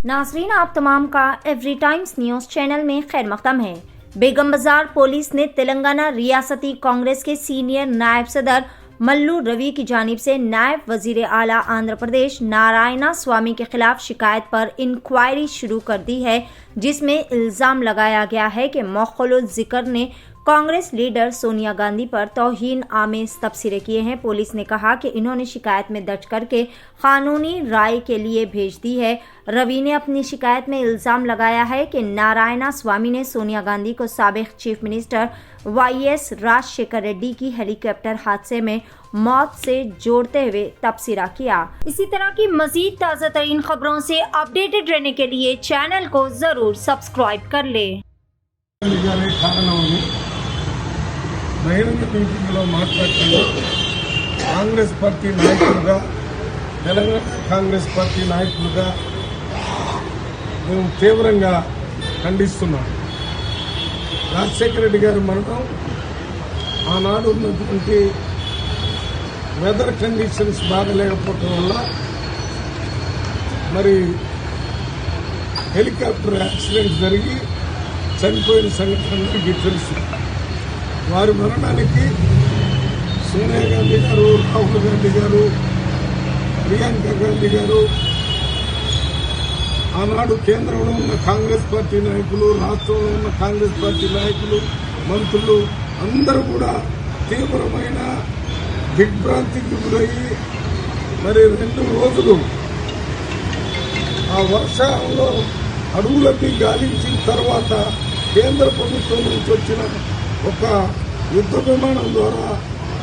नाजरीन, आप तमाम का एवरी टाइम्स न्यूज़ चैनल में खैर मकदम है। बेगम बाजार पुलिस ने तेलंगाना रियासती कांग्रेस के सीनियर नायब सदर मल्लू रवि की जानिब से नायब वजीर आला आंध्र प्रदेश नारायणा स्वामी के खिलाफ शिकायत पर इंक्वायरी शुरू कर दी है, जिसमें इल्ज़ाम लगाया गया है कि मौखुल जिक्र ने कांग्रेस लीडर सोनिया गांधी पर तौहीन आमेज तबसरे किए हैं। पुलिस ने कहा कि इन्होंने शिकायत में दर्ज करके कानूनी राय के लिए भेज दी है। रवि ने अपनी शिकायत में इल्ज़ाम लगाया है कि नारायणा स्वामी ने सोनिया गांधी को साबिक chief minister YS Rajasekhara Reddy की हेलीकॉप्टर हादसे में मौत से जोड़ते हुए तबसरा किया। इसी तरह की मजीद ताज़ा तरीन खबरों से अपडेटेड रहने के लिए चैनल को जरूर सब्सक्राइब कर ले। బహిరంగ మీటింగ్లో మాట్లాడుతూ కాంగ్రెస్ పార్టీ నాయకులుగా తెలంగాణ కాంగ్రెస్ పార్టీ నాయకులుగా మేము తీవ్రంగా ఖండిస్తున్నాం. రాజశేఖర రెడ్డి గారి మరణం ఆనాడు ఉన్నటువంటి వెదర్ కండిషన్స్ బాగలేకపోవటం వల్ల మరి హెలికాప్టర్ యాక్సిడెంట్ జరిగి చనిపోయిన సంఘటన మీకు తెలుసు. వారి మరణానికి సోనియా గాంధీ గారు, రాహుల్ గాంధీ గారు, ప్రియాంక గాంధీ గారు, ఆనాడు కేంద్రంలో ఉన్న కాంగ్రెస్ పార్టీ నాయకులు, రాష్ట్రంలో ఉన్న కాంగ్రెస్ పార్టీ నాయకులు, మంత్రులు అందరూ కూడా తీవ్రమైన దిగ్భ్రాంతికి గురయ్యి మరి 2 రోజులు ఆ వర్షంలో అడవులకి గాలించిన తర్వాత కేంద్ర ప్రభుత్వం నుంచి వచ్చిన ఒక యుద్ధ విమానం ద్వారా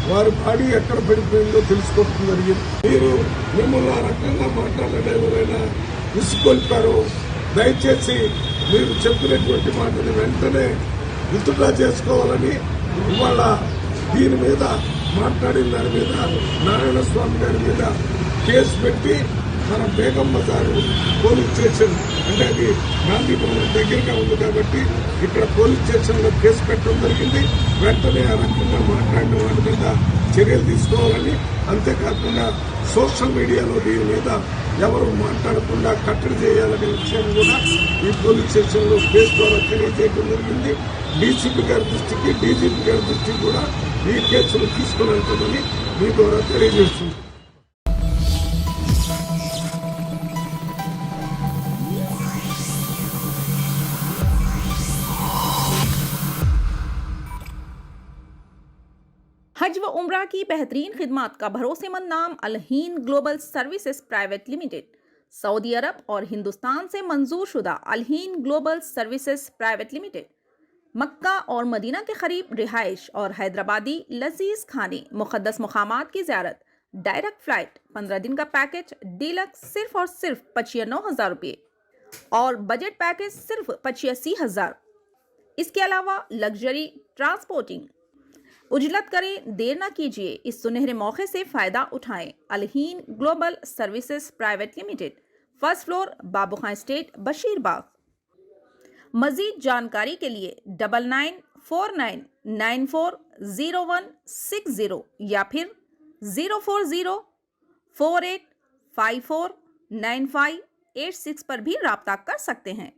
వారి బాడీ ఎక్కడ పడిపోయిందో తెలుసుకోవడం జరిగింది. మీరు మిమ్మల్ని ఆ రకంగా మాట్లాడడం ఎవరైనా విసుకొల్పారు. దయచేసి మీరు చెప్పినటువంటి మాటని వెంటనే విత్డ్రా చేసుకోవాలని ఇవాళ దీని మీద మాట్లాడిన దాని మీద నారాయణ స్వామి గారి మీద కేసు పెట్టి మన బేగం బజార్ పోలీస్ స్టేషన్, అంటే అది గాంధీ భవన్ దగ్గరగా ఉంది కాబట్టి ఇక్కడ పోలీస్ స్టేషన్లో కేసు పెట్టడం జరిగింది. వెంటనే ఆ రకంగా మాట్లాడిన వాటి మీద చర్యలు తీసుకోవాలని, అంతేకాకుండా సోషల్ మీడియాలో దీని మీద ఎవరు మాట్లాడకుండా కట్టడి చేయాలనే విషయం కూడా ఈ పోలీస్ స్టేషన్లో కేసు ద్వారా తెలియజేయడం జరిగింది. డీసీపీ గారి దృష్టికి, డీజీపీ గారి దృష్టికి కూడా ఈ కేసులు తీసుకుని వెళ్తామని మీ ద్వారా తెలియజేస్తుంది. हज व उम्रा की बेहतरीन खिदमत का भरोसेमंद नाम Alheen global services private limited, सऊदी अरब और हिंदुस्तान से मंजूर शुदा Alheen global services private limited मक्का और मदीना के करीब रिहाइश और हैदराबादी लजीज खाने, मुक़द्दस मुकामात की ज़ियारत, डायरेक्ट फ्लाइट, 15 दिन का पैकेज डीलक्स सिर्फ और सिर्फ 95,000 रुपये और बजट पैकेज सिर्फ 85,000। इसके अलावा लग्जरी ट्रांसपोर्टिंग। उजलत करें, देर न कीजिए, इस सुनहरे मौके से फ़ायदा उठाएं। Alheen global services private limited, first floor, Babu Khan estate, Basheerbagh. मज़ीद जानकारी के लिए 9949940160 या फिर 04048549586 पर भी रब्ता कर सकते हैं।